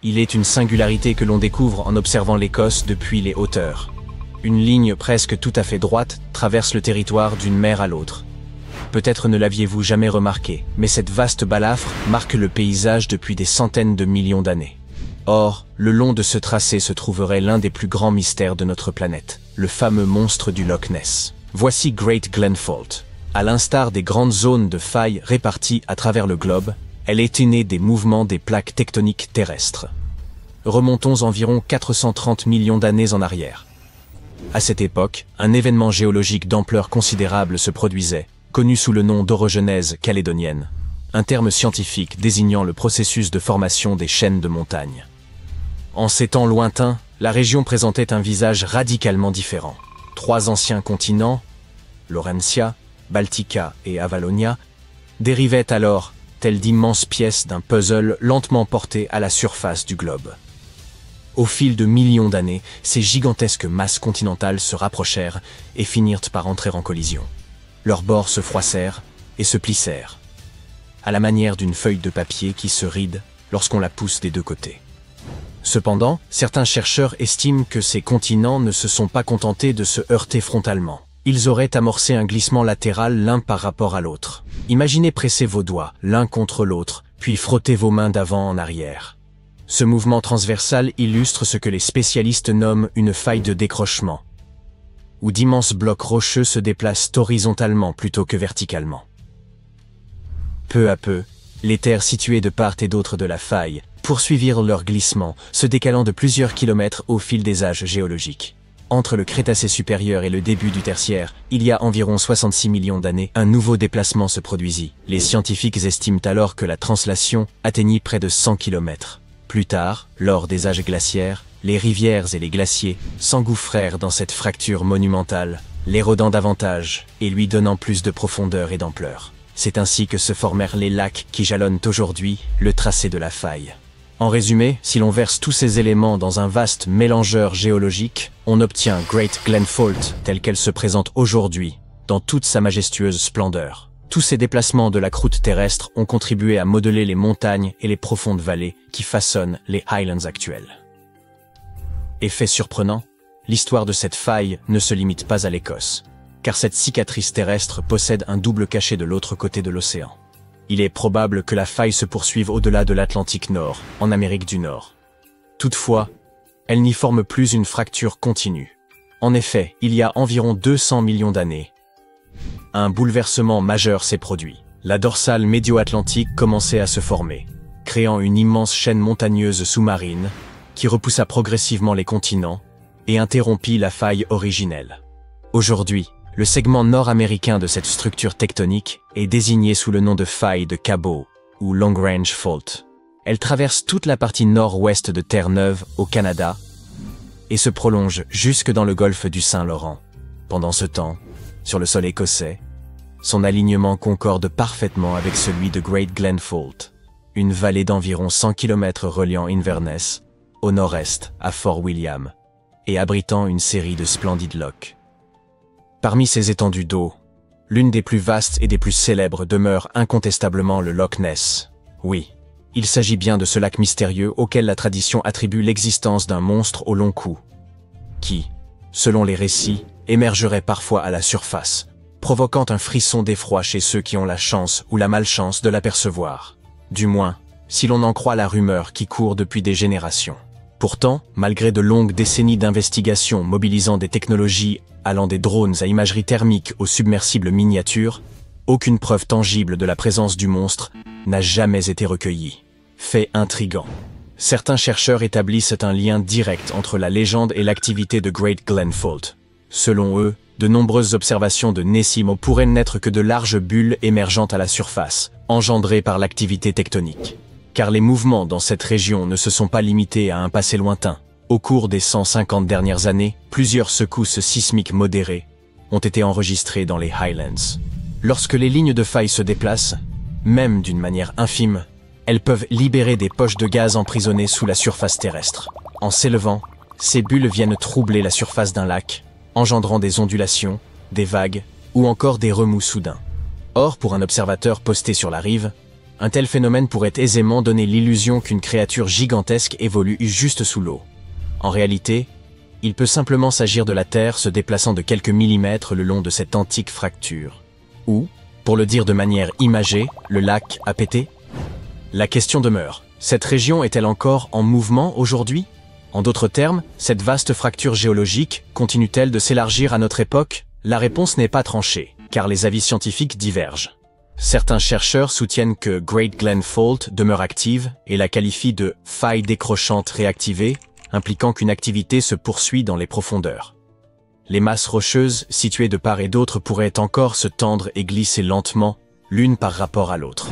Il est une singularité que l'on découvre en observant l'Écosse depuis les hauteurs. Une ligne presque tout à fait droite traverse le territoire d'une mer à l'autre. Peut-être ne l'aviez-vous jamais remarqué, mais cette vaste balafre marque le paysage depuis des centaines de millions d'années. Or, le long de ce tracé se trouverait l'un des plus grands mystères de notre planète, le fameux monstre du Loch Ness. Voici Great Glen Fault. À l'instar des grandes zones de failles réparties à travers le globe, elle est née des mouvements des plaques tectoniques terrestres. Remontons environ 430 millions d'années en arrière. À cette époque, un événement géologique d'ampleur considérable se produisait, connu sous le nom d'orogenèse calédonienne, un terme scientifique désignant le processus de formation des chaînes de montagnes. En ces temps lointains, la région présentait un visage radicalement différent. 3 anciens continents, Laurentia, Baltica et Avalonia, dérivaient alors, telles d'immenses pièces d'un puzzle lentement porté à la surface du globe. Au fil de millions d'années, ces gigantesques masses continentales se rapprochèrent et finirent par entrer en collision. Leurs bords se froissèrent et se plissèrent, à la manière d'une feuille de papier qui se ride lorsqu'on la pousse des 2 côtés. Cependant, certains chercheurs estiment que ces continents ne se sont pas contentés de se heurter frontalement. Ils auraient amorcé un glissement latéral l'un par rapport à l'autre. Imaginez presser vos doigts l'un contre l'autre, puis frotter vos mains d'avant en arrière. Ce mouvement transversal illustre ce que les spécialistes nomment une faille de décrochement, où d'immenses blocs rocheux se déplacent horizontalement plutôt que verticalement. Peu à peu, les terres situées de part et d'autre de la faille poursuivirent leur glissement, se décalant de plusieurs kilomètres au fil des âges géologiques. Entre le Crétacé supérieur et le début du Tertiaire, il y a environ 66 millions d'années, un nouveau déplacement se produisit. Les scientifiques estiment alors que la translation atteignit près de 100 kilomètres. Plus tard, lors des âges glaciaires, les rivières et les glaciers s'engouffrèrent dans cette fracture monumentale, l'érodant davantage et lui donnant plus de profondeur et d'ampleur. C'est ainsi que se formèrent les lacs qui jalonnent aujourd'hui le tracé de la faille. En résumé, si l'on verse tous ces éléments dans un vaste mélangeur géologique, on obtient Great Glen Fault telle qu'elle se présente aujourd'hui, dans toute sa majestueuse splendeur. Tous ces déplacements de la croûte terrestre ont contribué à modeler les montagnes et les profondes vallées qui façonnent les Highlands actuels. Effet surprenant, l'histoire de cette faille ne se limite pas à l'Écosse, car cette cicatrice terrestre possède un double cachet de l'autre côté de l'océan. Il est probable que la faille se poursuive au-delà de l'Atlantique Nord, en Amérique du Nord. Toutefois, elle n'y forme plus une fracture continue. En effet, il y a environ 200 millions d'années, un bouleversement majeur s'est produit. La dorsale médio-atlantique commençait à se former, créant une immense chaîne montagneuse sous-marine qui repoussa progressivement les continents et interrompit la faille originelle. Aujourd'hui, le segment nord-américain de cette structure tectonique est désigné sous le nom de faille de Cabot ou Long Range Fault. Elle traverse toute la partie nord-ouest de Terre-Neuve au Canada et se prolonge jusque dans le golfe du Saint-Laurent. Pendant ce temps, sur le sol écossais, son alignement concorde parfaitement avec celui de Great Glen Fault, une vallée d'environ 100 km reliant Inverness, au nord-est, à Fort William, et abritant une série de splendides lochs. Parmi ces étendues d'eau, l'une des plus vastes et des plus célèbres demeure incontestablement le Loch Ness. Oui, il s'agit bien de ce lac mystérieux auquel la tradition attribue l'existence d'un monstre au long cou, qui, selon les récits, émergerait parfois à la surface, provoquant un frisson d'effroi chez ceux qui ont la chance ou la malchance de l'apercevoir. Du moins, si l'on en croit la rumeur qui court depuis des générations. Pourtant, malgré de longues décennies d'investigations mobilisant des technologies allant des drones à imagerie thermique aux submersibles miniatures, aucune preuve tangible de la présence du monstre n'a jamais été recueillie. Fait intrigant. Certains chercheurs établissent un lien direct entre la légende et l'activité de Great Glen Fault. Selon eux, de nombreuses observations de Nesimo pourraient n'être que de larges bulles émergeant à la surface, engendrées par l'activité tectonique. Car les mouvements dans cette région ne se sont pas limités à un passé lointain. Au cours des 150 dernières années, plusieurs secousses sismiques modérées ont été enregistrées dans les Highlands. Lorsque les lignes de faille se déplacent, même d'une manière infime, elles peuvent libérer des poches de gaz emprisonnées sous la surface terrestre. En s'élevant, ces bulles viennent troubler la surface d'un lac, engendrant des ondulations, des vagues ou encore des remous soudains. Or, pour un observateur posté sur la rive, Un tel phénomène pourrait aisément donner l'illusion qu'une créature gigantesque évolue juste sous l'eau. En réalité, il peut simplement s'agir de la Terre se déplaçant de quelques millimètres le long de cette antique fracture. Ou, pour le dire de manière imagée, le lac a pété? La question demeure, cette région est-elle encore en mouvement aujourd'hui? En d'autres termes, cette vaste fracture géologique continue-t-elle de s'élargir à notre époque? La réponse n'est pas tranchée, car les avis scientifiques divergent. Certains chercheurs soutiennent que Great Glen Fault demeure active et la qualifient de « faille décrochante réactivée », impliquant qu'une activité se poursuit dans les profondeurs. Les masses rocheuses situées de part et d'autre pourraient encore se tendre et glisser lentement, l'une par rapport à l'autre.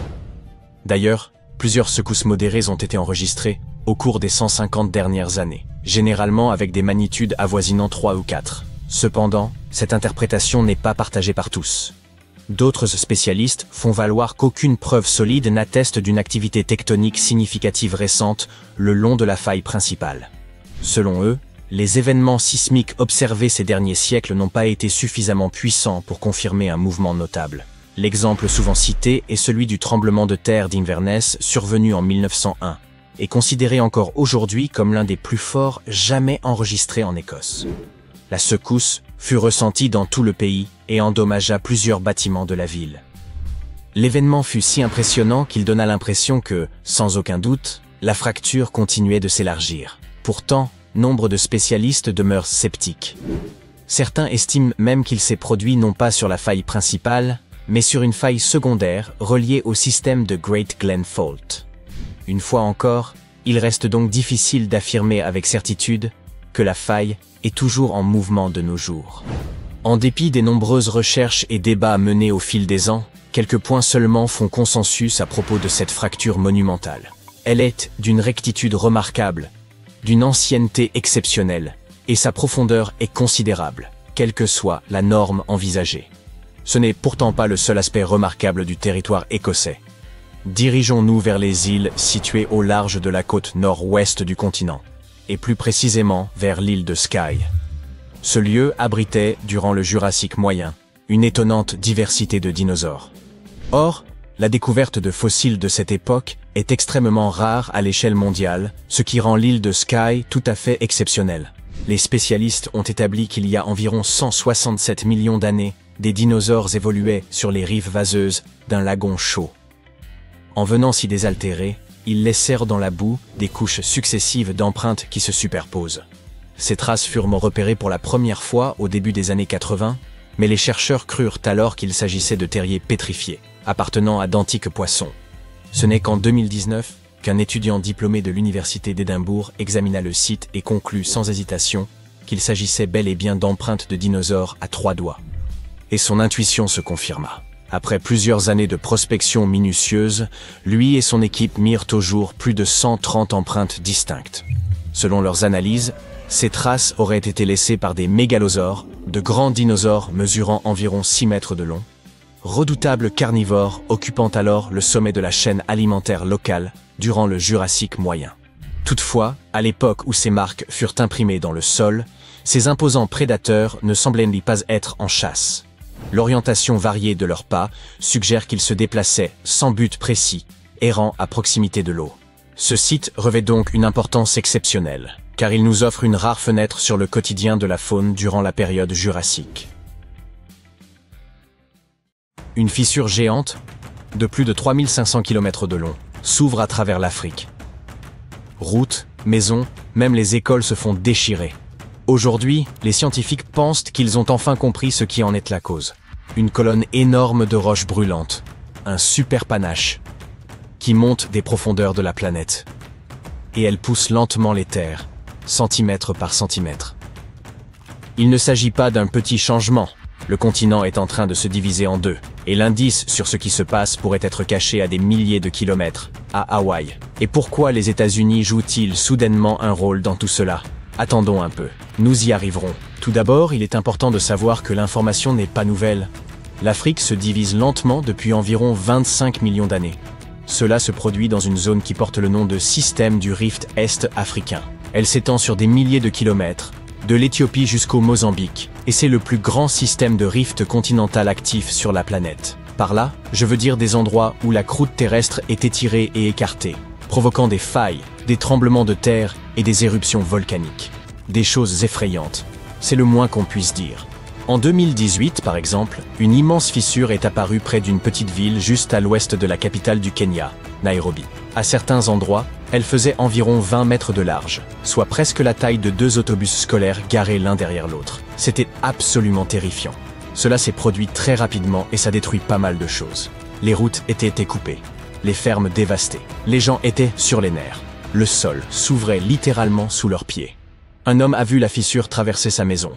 D'ailleurs, plusieurs secousses modérées ont été enregistrées au cours des 150 dernières années, généralement avec des magnitudes avoisinant 3 ou 4. Cependant, cette interprétation n'est pas partagée par tous. D'autres spécialistes font valoir qu'aucune preuve solide n'atteste d'une activité tectonique significative récente le long de la faille principale. Selon eux, les événements sismiques observés ces derniers siècles n'ont pas été suffisamment puissants pour confirmer un mouvement notable. L'exemple souvent cité est celui du tremblement de terre d'Inverness survenu en 1901, et considéré encore aujourd'hui comme l'un des plus forts jamais enregistrés en Écosse. La secousse fut ressentie dans tout le pays et endommagea plusieurs bâtiments de la ville. L'événement fut si impressionnant qu'il donna l'impression que, sans aucun doute, la fracture continuait de s'élargir. Pourtant, nombre de spécialistes demeurent sceptiques. Certains estiment même qu'il s'est produit non pas sur la faille principale, mais sur une faille secondaire reliée au système de Great Glen Fault. Une fois encore, il reste donc difficile d'affirmer avec certitude que la faille est toujours en mouvement de nos jours. En dépit des nombreuses recherches et débats menés au fil des ans, quelques points seulement font consensus à propos de cette fracture monumentale. Elle est d'une rectitude remarquable, d'une ancienneté exceptionnelle, et sa profondeur est considérable, quelle que soit la norme envisagée. Ce n'est pourtant pas le seul aspect remarquable du territoire écossais. Dirigeons-nous vers les îles situées au large de la côte nord-ouest du continent, et plus précisément vers l'île de Skye. Ce lieu abritait, durant le Jurassique moyen, une étonnante diversité de dinosaures. Or, la découverte de fossiles de cette époque est extrêmement rare à l'échelle mondiale, ce qui rend l'île de Skye tout à fait exceptionnelle. Les spécialistes ont établi qu'il y a environ 167 millions d'années, des dinosaures évoluaient sur les rives vaseuses d'un lagon chaud. En venant s'y désaltérer, ils laissèrent dans la boue des couches successives d'empreintes qui se superposent. Ces traces furent repérées pour la première fois au début des années 80, mais les chercheurs crurent alors qu'il s'agissait de terriers pétrifiés, appartenant à d'antiques poissons. Ce n'est qu'en 2019 qu'un étudiant diplômé de l'université d'Édimbourg examina le site et conclut sans hésitation qu'il s'agissait bel et bien d'empreintes de dinosaures à 3 doigts. Et son intuition se confirma. Après plusieurs années de prospection minutieuse, lui et son équipe mirent au jour plus de 130 empreintes distinctes. Selon leurs analyses, ces traces auraient été laissées par des mégalosaures, de grands dinosaures mesurant environ 6 mètres de long, redoutables carnivores occupant alors le sommet de la chaîne alimentaire locale durant le Jurassique moyen. Toutefois, à l'époque où ces marques furent imprimées dans le sol, ces imposants prédateurs ne semblaient pas être en chasse. L'orientation variée de leurs pas suggère qu'ils se déplaçaient sans but précis, errant à proximité de l'eau. Ce site revêt donc une importance exceptionnelle, car il nous offre une rare fenêtre sur le quotidien de la faune durant la période jurassique. Une fissure géante, de plus de 3500 km de long, s'ouvre à travers l'Afrique. Routes, maisons, même les écoles se font déchirer. Aujourd'hui, les scientifiques pensent qu'ils ont enfin compris ce qui en est la cause. Une colonne énorme de roches brûlantes, un super panache, qui monte des profondeurs de la planète. Et elle pousse lentement les terres, centimètre par centimètre. Il ne s'agit pas d'un petit changement. Le continent est en train de se diviser en deux, et l'indice sur ce qui se passe pourrait être caché à des milliers de kilomètres, à Hawaï. Et pourquoi les États-Unis jouent-ils soudainement un rôle dans tout cela ? Attendons un peu, nous y arriverons. Tout d'abord, il est important de savoir que l'information n'est pas nouvelle. L'Afrique se divise lentement depuis environ 25 millions d'années. Cela se produit dans une zone qui porte le nom de système du Rift Est africain. Elle s'étend sur des milliers de kilomètres, de l'Éthiopie jusqu'au Mozambique, et c'est le plus grand système de rift continental actif sur la planète. Par là, je veux dire des endroits où la croûte terrestre est étirée et écartée, provoquant des failles, des tremblements de terre et des éruptions volcaniques. Des choses effrayantes, c'est le moins qu'on puisse dire. En 2018, par exemple, une immense fissure est apparue près d'une petite ville juste à l'ouest de la capitale du Kenya, Nairobi. À certains endroits, elle faisait environ 20 mètres de large, soit presque la taille de 2 autobus scolaires garés l'un derrière l'autre. C'était absolument terrifiant. Cela s'est produit très rapidement et ça détruit pas mal de choses. Les routes étaient coupées, les fermes dévastées, les gens étaient sur les nerfs. Le sol s'ouvrait littéralement sous leurs pieds. Un homme a vu la fissure traverser sa maison.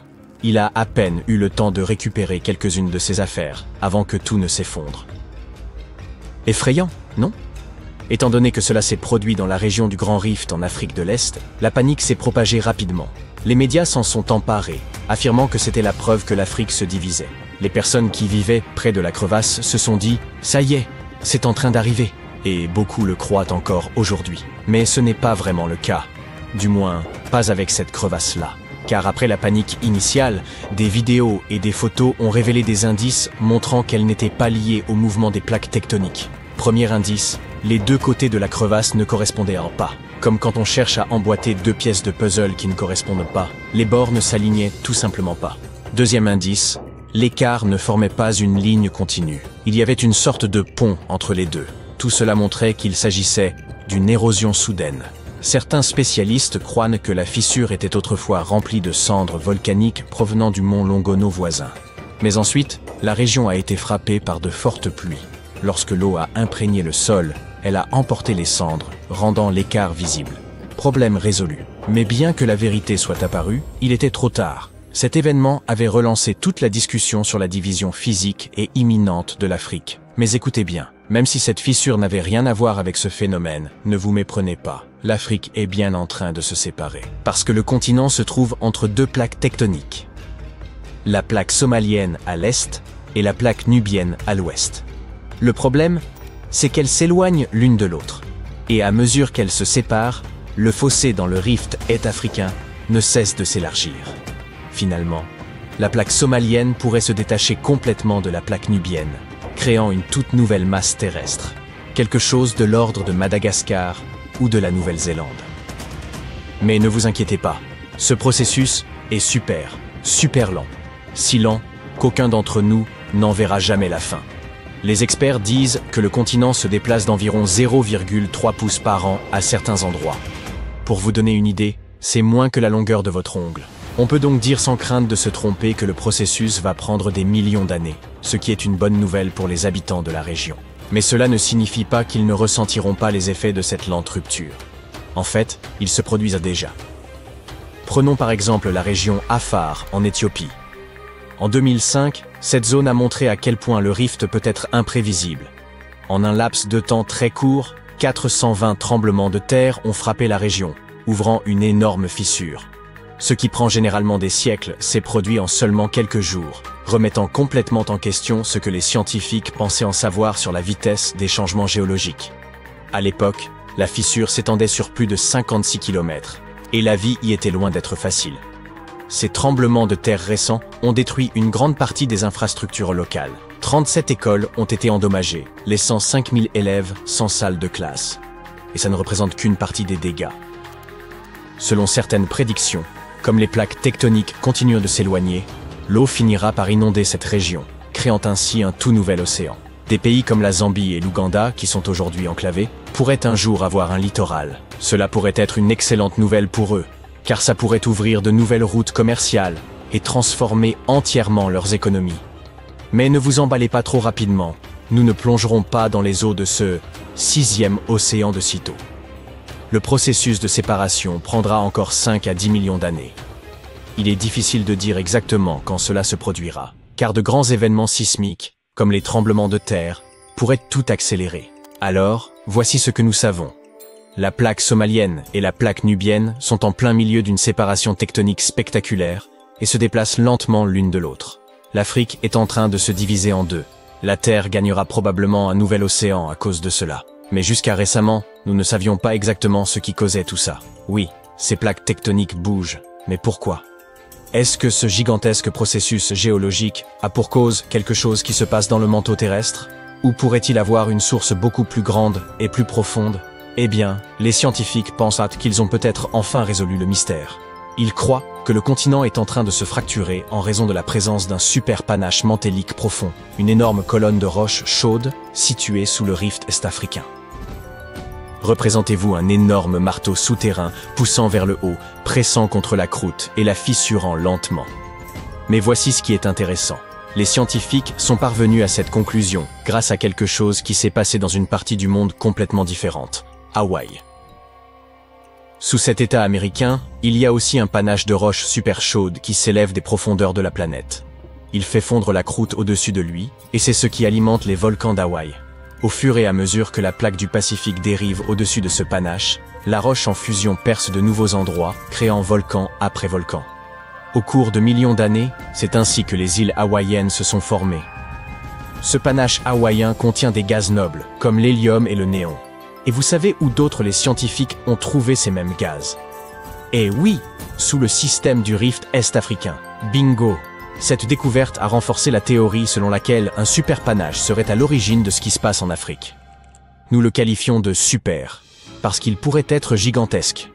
Il a à peine eu le temps de récupérer quelques-unes de ses affaires avant que tout ne s'effondre. Effrayant, non ? Étant donné que cela s'est produit dans la région du Grand Rift en Afrique de l'Est, la panique s'est propagée rapidement. Les médias s'en sont emparés, affirmant que c'était la preuve que l'Afrique se divisait. Les personnes qui vivaient près de la crevasse se sont dit « ça y est, c'est en train d'arriver ». Et beaucoup le croient encore aujourd'hui. Mais ce n'est pas vraiment le cas. Du moins, pas avec cette crevasse-là. Car après la panique initiale, des vidéos et des photos ont révélé des indices montrant qu'elle n'était pas liée au mouvement des plaques tectoniques. Premier indice, les deux côtés de la crevasse ne correspondaient pas. Comme quand on cherche à emboîter deux pièces de puzzle qui ne correspondent pas, les bords ne s'alignaient tout simplement pas. Deuxième indice, l'écart ne formait pas une ligne continue. Il y avait une sorte de pont entre les deux. Tout cela montrait qu'il s'agissait d'une érosion soudaine. Certains spécialistes croient que la fissure était autrefois remplie de cendres volcaniques provenant du mont Longono voisin. Mais ensuite, la région a été frappée par de fortes pluies. Lorsque l'eau a imprégné le sol, elle a emporté les cendres, rendant l'écart visible. Problème résolu. Mais bien que la vérité soit apparue, il était trop tard. Cet événement avait relancé toute la discussion sur la division physique et imminente de l'Afrique. Mais écoutez bien, même si cette fissure n'avait rien à voir avec ce phénomène, ne vous méprenez pas. L'Afrique est bien en train de se séparer. Parce que le continent se trouve entre deux plaques tectoniques. La plaque somalienne à l'est et la plaque nubienne à l'ouest. Le problème, c'est qu'elles s'éloignent l'une de l'autre. Et à mesure qu'elles se séparent, le fossé dans le rift est-africain ne cesse de s'élargir. Finalement, la plaque somalienne pourrait se détacher complètement de la plaque nubienne, créant une toute nouvelle masse terrestre. Quelque chose de l'ordre de Madagascar ou de la Nouvelle-Zélande. Mais ne vous inquiétez pas, ce processus est super lent. Si lent qu'aucun d'entre nous n'en verra jamais la fin. Les experts disent que le continent se déplace d'environ 0,3 pouces par an à certains endroits. Pour vous donner une idée, c'est moins que la longueur de votre ongle. On peut donc dire sans crainte de se tromper que le processus va prendre des millions d'années, ce qui est une bonne nouvelle pour les habitants de la région. Mais cela ne signifie pas qu'ils ne ressentiront pas les effets de cette lente rupture. En fait, ils se produisent déjà. Prenons par exemple la région Afar en Éthiopie. En 2005, cette zone a montré à quel point le rift peut être imprévisible. En un laps de temps très court, 420 tremblements de terre ont frappé la région, ouvrant une énorme fissure. Ce qui prend généralement des siècles s'est produit en seulement quelques jours, remettant complètement en question ce que les scientifiques pensaient en savoir sur la vitesse des changements géologiques. À l'époque, la fissure s'étendait sur plus de 56 km, et la vie y était loin d'être facile. Ces tremblements de terre récents ont détruit une grande partie des infrastructures locales. 37 écoles ont été endommagées, laissant 5000 élèves sans salle de classe. Et ça ne représente qu'une partie des dégâts. Selon certaines prédictions, comme les plaques tectoniques continuent de s'éloigner, l'eau finira par inonder cette région, créant ainsi un tout nouvel océan. Des pays comme la Zambie et l'Ouganda, qui sont aujourd'hui enclavés, pourraient un jour avoir un littoral. Cela pourrait être une excellente nouvelle pour eux, car ça pourrait ouvrir de nouvelles routes commerciales et transformer entièrement leurs économies. Mais ne vous emballez pas trop rapidement, nous ne plongerons pas dans les eaux de ce 6e océan de sitôt. Le processus de séparation prendra encore 5 à 10 millions d'années. Il est difficile de dire exactement quand cela se produira, car de grands événements sismiques, comme les tremblements de terre, pourraient tout accélérer. Alors, voici ce que nous savons. La plaque somalienne et la plaque nubienne sont en plein milieu d'une séparation tectonique spectaculaire et se déplacent lentement l'une de l'autre. L'Afrique est en train de se diviser en deux. La Terre gagnera probablement un nouvel océan à cause de cela. Mais jusqu'à récemment, nous ne savions pas exactement ce qui causait tout ça. Oui, ces plaques tectoniques bougent, mais pourquoi ? Est-ce que ce gigantesque processus géologique a pour cause quelque chose qui se passe dans le manteau terrestre? Ou pourrait-il avoir une source beaucoup plus grande et plus profonde? Eh bien, les scientifiques pensent qu'ils ont peut-être enfin résolu le mystère. Ils croient que le continent est en train de se fracturer en raison de la présence d'un super panache mantélique profond, une énorme colonne de roches chaudes située sous le rift est-africain. Représentez-vous un énorme marteau souterrain poussant vers le haut, pressant contre la croûte et la fissurant lentement. Mais voici ce qui est intéressant. Les scientifiques sont parvenus à cette conclusion grâce à quelque chose qui s'est passé dans une partie du monde complètement différente, Hawaï. Sous cet état américain, il y a aussi un panache de roches super chaudes qui s'élève des profondeurs de la planète. Il fait fondre la croûte au-dessus de lui, et c'est ce qui alimente les volcans d'Hawaï. Au fur et à mesure que la plaque du Pacifique dérive au-dessus de ce panache, la roche en fusion perce de nouveaux endroits, créant volcan après volcan. Au cours de millions d'années, c'est ainsi que les îles hawaïennes se sont formées. Ce panache hawaïen contient des gaz nobles, comme l'hélium et le néon. Et vous savez où d'autres les scientifiques ont trouvé ces mêmes gaz? Eh oui, sous le système du rift est-africain. Bingo! Cette découverte a renforcé la théorie selon laquelle un super panache serait à l'origine de ce qui se passe en Afrique. Nous le qualifions de super, parce qu'il pourrait être gigantesque.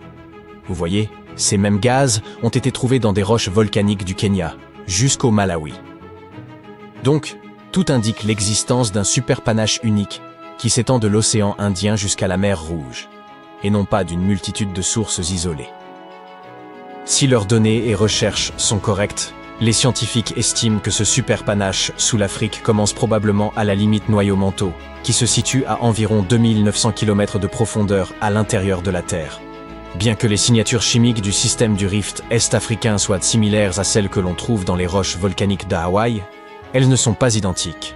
Vous voyez, ces mêmes gaz ont été trouvés dans des roches volcaniques du Kenya, jusqu'au Malawi. Donc, tout indique l'existence d'un super panache unique qui s'étend de l'océan Indien jusqu'à la mer Rouge, et non pas d'une multitude de sources isolées. Si leurs données et recherches sont correctes, les scientifiques estiment que ce super panache sous l'Afrique commence probablement à la limite noyau-manteau, qui se situe à environ 2900 km de profondeur à l'intérieur de la Terre. Bien que les signatures chimiques du système du rift est-africain soient similaires à celles que l'on trouve dans les roches volcaniques d'Hawaï, elles ne sont pas identiques.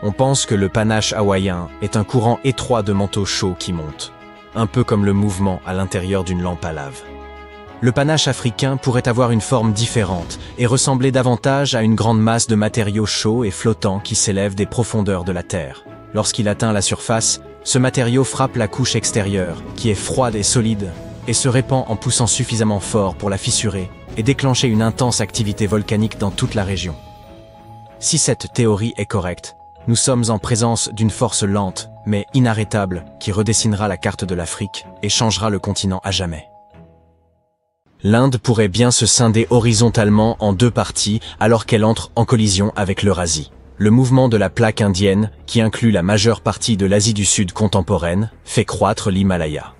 On pense que le panache hawaïen est un courant étroit de manteaux chauds qui monte, un peu comme le mouvement à l'intérieur d'une lampe à lave. Le panache africain pourrait avoir une forme différente et ressembler davantage à une grande masse de matériaux chauds et flottants qui s'élèvent des profondeurs de la Terre. Lorsqu'il atteint la surface, ce matériau frappe la couche extérieure, qui est froide et solide, et se répand en poussant suffisamment fort pour la fissurer et déclencher une intense activité volcanique dans toute la région. Si cette théorie est correcte, nous sommes en présence d'une force lente, mais inarrêtable, qui redessinera la carte de l'Afrique et changera le continent à jamais. L'Inde pourrait bien se scinder horizontalement en deux parties alors qu'elle entre en collision avec l'Eurasie. Le mouvement de la plaque indienne, qui inclut la majeure partie de l'Asie du Sud contemporaine, fait croître l'Himalaya.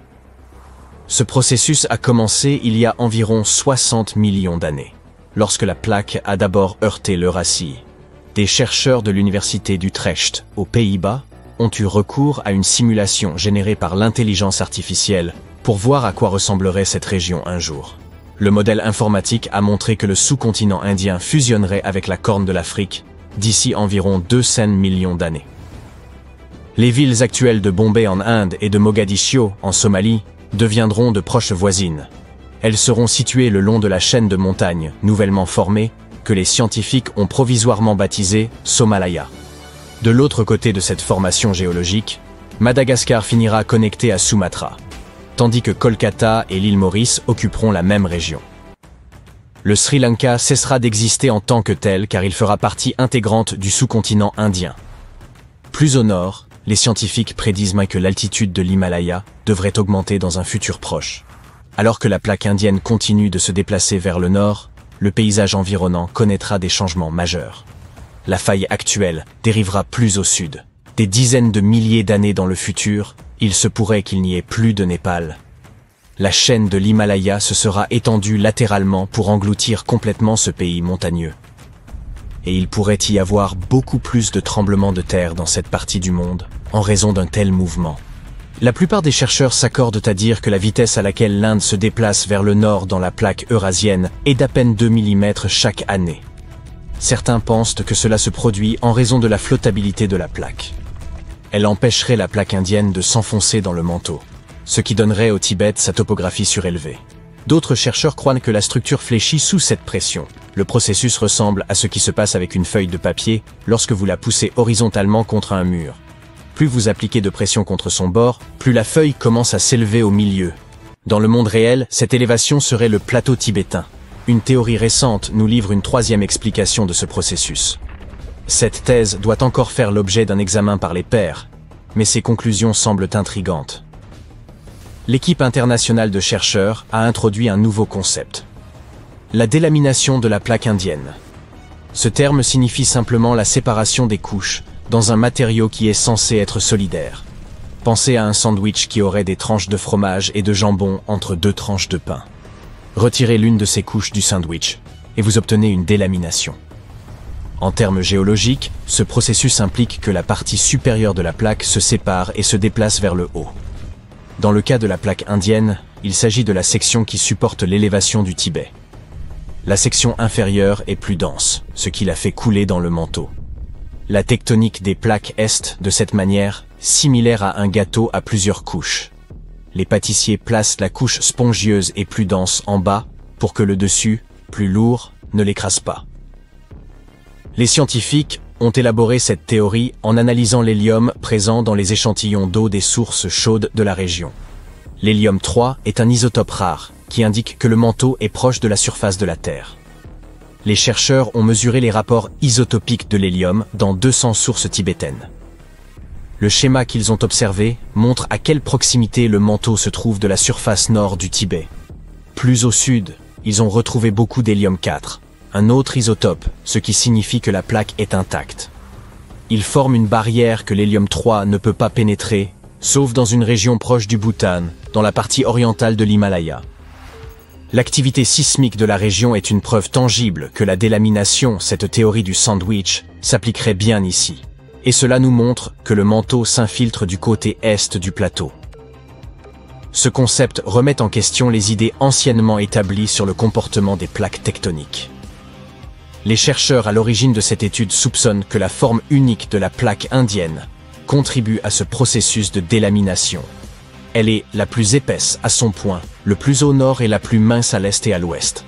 Ce processus a commencé il y a environ 60 millions d'années, lorsque la plaque a d'abord heurté l'Eurasie. Des chercheurs de l'université d'Utrecht, aux Pays-Bas, ont eu recours à une simulation générée par l'intelligence artificielle pour voir à quoi ressemblerait cette région un jour. Le modèle informatique a montré que le sous-continent indien fusionnerait avec la corne de l'Afrique d'ici environ 200 millions d'années. Les villes actuelles de Bombay en Inde et de Mogadiscio en Somalie deviendront de proches voisines. Elles seront situées le long de la chaîne de montagnes nouvellement formée que les scientifiques ont provisoirement baptisée Somalaya. De l'autre côté de cette formation géologique, Madagascar finira connecté à Sumatra, tandis que Kolkata et l'île Maurice occuperont la même région. Le Sri Lanka cessera d'exister en tant que tel car il fera partie intégrante du sous-continent indien. Plus au nord, les scientifiques prédisent que l'altitude de l'Himalaya devrait augmenter dans un futur proche. Alors que la plaque indienne continue de se déplacer vers le nord, le paysage environnant connaîtra des changements majeurs. La faille actuelle dérivera plus au sud. Des dizaines de milliers d'années dans le futur, il se pourrait qu'il n'y ait plus de Népal. La chaîne de l'Himalaya se sera étendue latéralement pour engloutir complètement ce pays montagneux. Et il pourrait y avoir beaucoup plus de tremblements de terre dans cette partie du monde, en raison d'un tel mouvement. La plupart des chercheurs s'accordent à dire que la vitesse à laquelle l'Inde se déplace vers le nord dans la plaque eurasienne est d'à peine 2 mm chaque année. Certains pensent que cela se produit en raison de la flottabilité de la plaque. Elle empêcherait la plaque indienne de s'enfoncer dans le manteau, ce qui donnerait au Tibet sa topographie surélevée. D'autres chercheurs croient que la structure fléchit sous cette pression. Le processus ressemble à ce qui se passe avec une feuille de papier lorsque vous la poussez horizontalement contre un mur. Plus vous appliquez de pression contre son bord, plus la feuille commence à s'élever au milieu. Dans le monde réel, cette élévation serait le plateau tibétain. Une théorie récente nous livre une troisième explication de ce processus. Cette thèse doit encore faire l'objet d'un examen par les pairs, mais ses conclusions semblent intrigantes. L'équipe internationale de chercheurs a introduit un nouveau concept. La délamination de la plaque indienne. Ce terme signifie simplement la séparation des couches dans un matériau qui est censé être solidaire. Pensez à un sandwich qui aurait des tranches de fromage et de jambon entre deux tranches de pain. Retirez l'une de ces couches du sandwich et vous obtenez une délamination. En termes géologiques, ce processus implique que la partie supérieure de la plaque se sépare et se déplace vers le haut. Dans le cas de la plaque indienne, il s'agit de la section qui supporte l'élévation du Tibet. La section inférieure est plus dense, ce qui la fait couler dans le manteau. La tectonique des plaques est, de cette manière, similaire à un gâteau à plusieurs couches. Les pâtissiers placent la couche spongieuse et plus dense en bas pour que le dessus, plus lourd, ne l'écrase pas. Les scientifiques ont élaboré cette théorie en analysant l'hélium présent dans les échantillons d'eau des sources chaudes de la région. L'hélium 3 est un isotope rare qui indique que le manteau est proche de la surface de la Terre. Les chercheurs ont mesuré les rapports isotopiques de l'hélium dans 200 sources tibétaines. Le schéma qu'ils ont observé montre à quelle proximité le manteau se trouve de la surface nord du Tibet. Plus au sud, ils ont retrouvé beaucoup d'hélium 4, un autre isotope, ce qui signifie que la plaque est intacte. Il forme une barrière que l'hélium 3 ne peut pas pénétrer, sauf dans une région proche du Bhoutan, dans la partie orientale de l'Himalaya. L'activité sismique de la région est une preuve tangible que la délamination, cette théorie du sandwich, s'appliquerait bien ici. Et cela nous montre que le manteau s'infiltre du côté est du plateau. Ce concept remet en question les idées anciennement établies sur le comportement des plaques tectoniques. Les chercheurs à l'origine de cette étude soupçonnent que la forme unique de la plaque indienne contribue à ce processus de délamination. Elle est la plus épaisse à son point, le plus au nord et la plus mince à l'est et à l'ouest.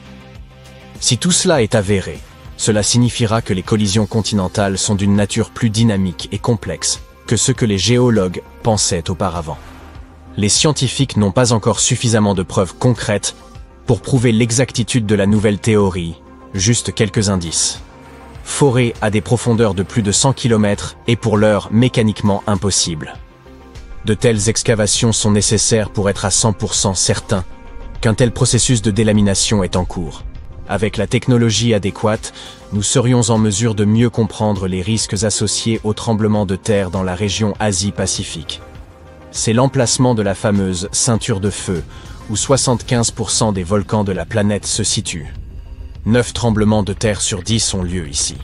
Si tout cela est avéré, cela signifiera que les collisions continentales sont d'une nature plus dynamique et complexe que ce que les géologues pensaient auparavant. Les scientifiques n'ont pas encore suffisamment de preuves concrètes pour prouver l'exactitude de la nouvelle théorie, juste quelques indices. Forer à des profondeurs de plus de 100 km est pour l'heure mécaniquement impossible. De telles excavations sont nécessaires pour être à 100% certain qu'un tel processus de délamination est en cours. Avec la technologie adéquate, nous serions en mesure de mieux comprendre les risques associés aux tremblements de terre dans la région Asie-Pacifique. C'est l'emplacement de la fameuse ceinture de feu, où 75% des volcans de la planète se situent. 9 tremblements de terre sur 10 ont lieu ici.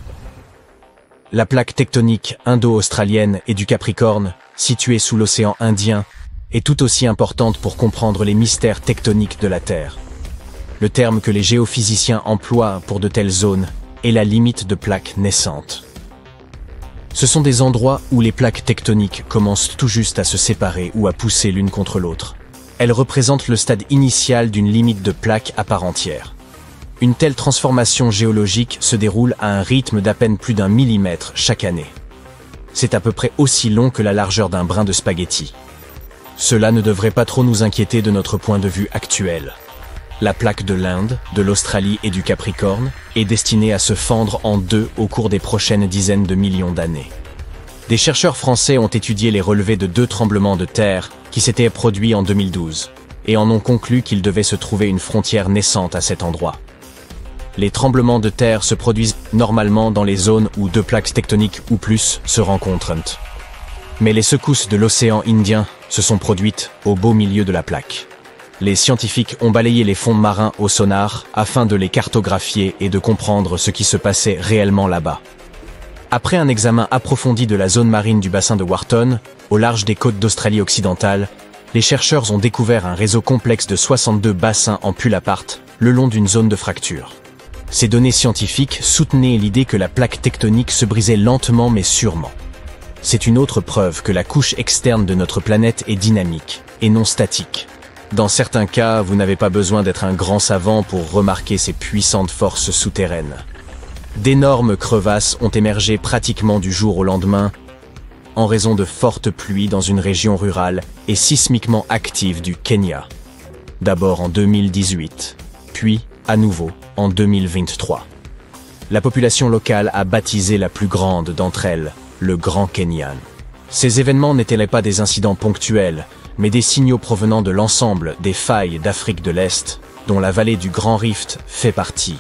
La plaque tectonique indo-australienne et du Capricorne, située sous l'océan Indien, est tout aussi importante pour comprendre les mystères tectoniques de la Terre. Le terme que les géophysiciens emploient pour de telles zones est la limite de plaques naissantes. Ce sont des endroits où les plaques tectoniques commencent tout juste à se séparer ou à pousser l'une contre l'autre. Elles représentent le stade initial d'une limite de plaques à part entière. Une telle transformation géologique se déroule à un rythme d'à peine plus d'1 millimètre chaque année. C'est à peu près aussi long que la largeur d'un brin de spaghetti. Cela ne devrait pas trop nous inquiéter de notre point de vue actuel. La plaque de l'Inde, de l'Australie et du Capricorne est destinée à se fendre en deux au cours des prochaines dizaines de millions d'années. Des chercheurs français ont étudié les relevés de 2 tremblements de terre qui s'étaient produits en 2012 et en ont conclu qu'il devait se trouver une frontière naissante à cet endroit. Les tremblements de terre se produisent normalement dans les zones où 2 plaques tectoniques ou plus se rencontrent. Mais les secousses de l'océan Indien se sont produites au beau milieu de la plaque. Les scientifiques ont balayé les fonds marins au sonar afin de les cartographier et de comprendre ce qui se passait réellement là-bas. Après un examen approfondi de la zone marine du bassin de Wharton, au large des côtes d'Australie occidentale, les chercheurs ont découvert un réseau complexe de 62 bassins en pull-apart le long d'une zone de fracture. Ces données scientifiques soutenaient l'idée que la plaque tectonique se brisait lentement mais sûrement. C'est une autre preuve que la couche externe de notre planète est dynamique et non statique. Dans certains cas, vous n'avez pas besoin d'être un grand savant pour remarquer ces puissantes forces souterraines. D'énormes crevasses ont émergé pratiquement du jour au lendemain en raison de fortes pluies dans une région rurale et sismiquement active du Kenya. D'abord en 2018, puis, à nouveau, en 2023. La population locale a baptisé la plus grande d'entre elles, le Grand Canyon. Ces événements n'étaient pas des incidents ponctuels, mais des signaux provenant de l'ensemble des failles d'Afrique de l'Est, dont la vallée du Grand Rift fait partie.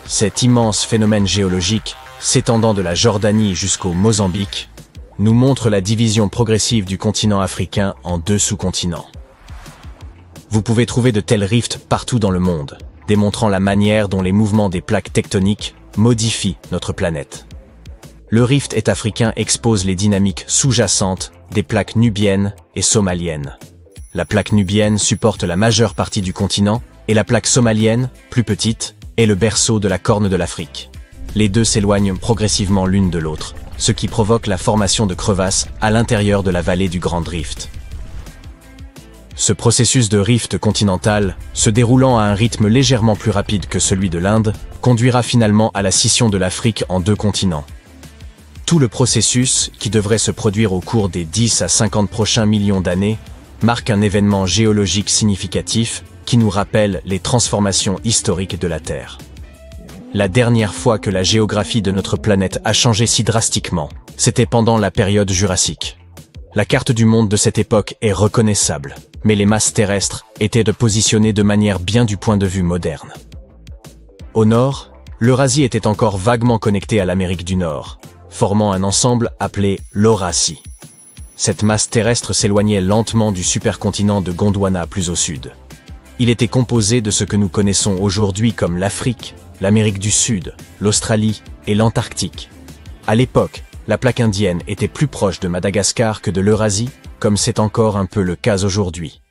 Cet immense phénomène géologique, s'étendant de la Jordanie jusqu'au Mozambique, nous montre la division progressive du continent africain en deux sous-continents. Vous pouvez trouver de tels rifts partout dans le monde, démontrant la manière dont les mouvements des plaques tectoniques modifient notre planète. Le rift est-africain expose les dynamiques sous-jacentes des plaques nubiennes et somaliennes. La plaque nubienne supporte la majeure partie du continent et la plaque somalienne, plus petite, est le berceau de la Corne de l'Afrique. Les deux s'éloignent progressivement l'une de l'autre, ce qui provoque la formation de crevasses à l'intérieur de la vallée du Grand Rift. Ce processus de rift continental, se déroulant à un rythme légèrement plus rapide que celui de l'Inde, conduira finalement à la scission de l'Afrique en deux continents. Tout le processus, qui devrait se produire au cours des 10 à 50 prochains millions d'années, marque un événement géologique significatif qui nous rappelle les transformations historiques de la Terre. La dernière fois que la géographie de notre planète a changé si drastiquement, c'était pendant la période jurassique. La carte du monde de cette époque est reconnaissable, mais les masses terrestres étaient positionnées de manière bien du point de vue moderne. Au nord, l'Eurasie était encore vaguement connectée à l'Amérique du Nord, formant un ensemble appelé l'Eurasie. Cette masse terrestre s'éloignait lentement du supercontinent de Gondwana plus au sud. Il était composé de ce que nous connaissons aujourd'hui comme l'Afrique, l'Amérique du Sud, l'Australie et l'Antarctique. À l'époque, la plaque indienne était plus proche de Madagascar que de l'Eurasie, comme c'est encore un peu le cas aujourd'hui.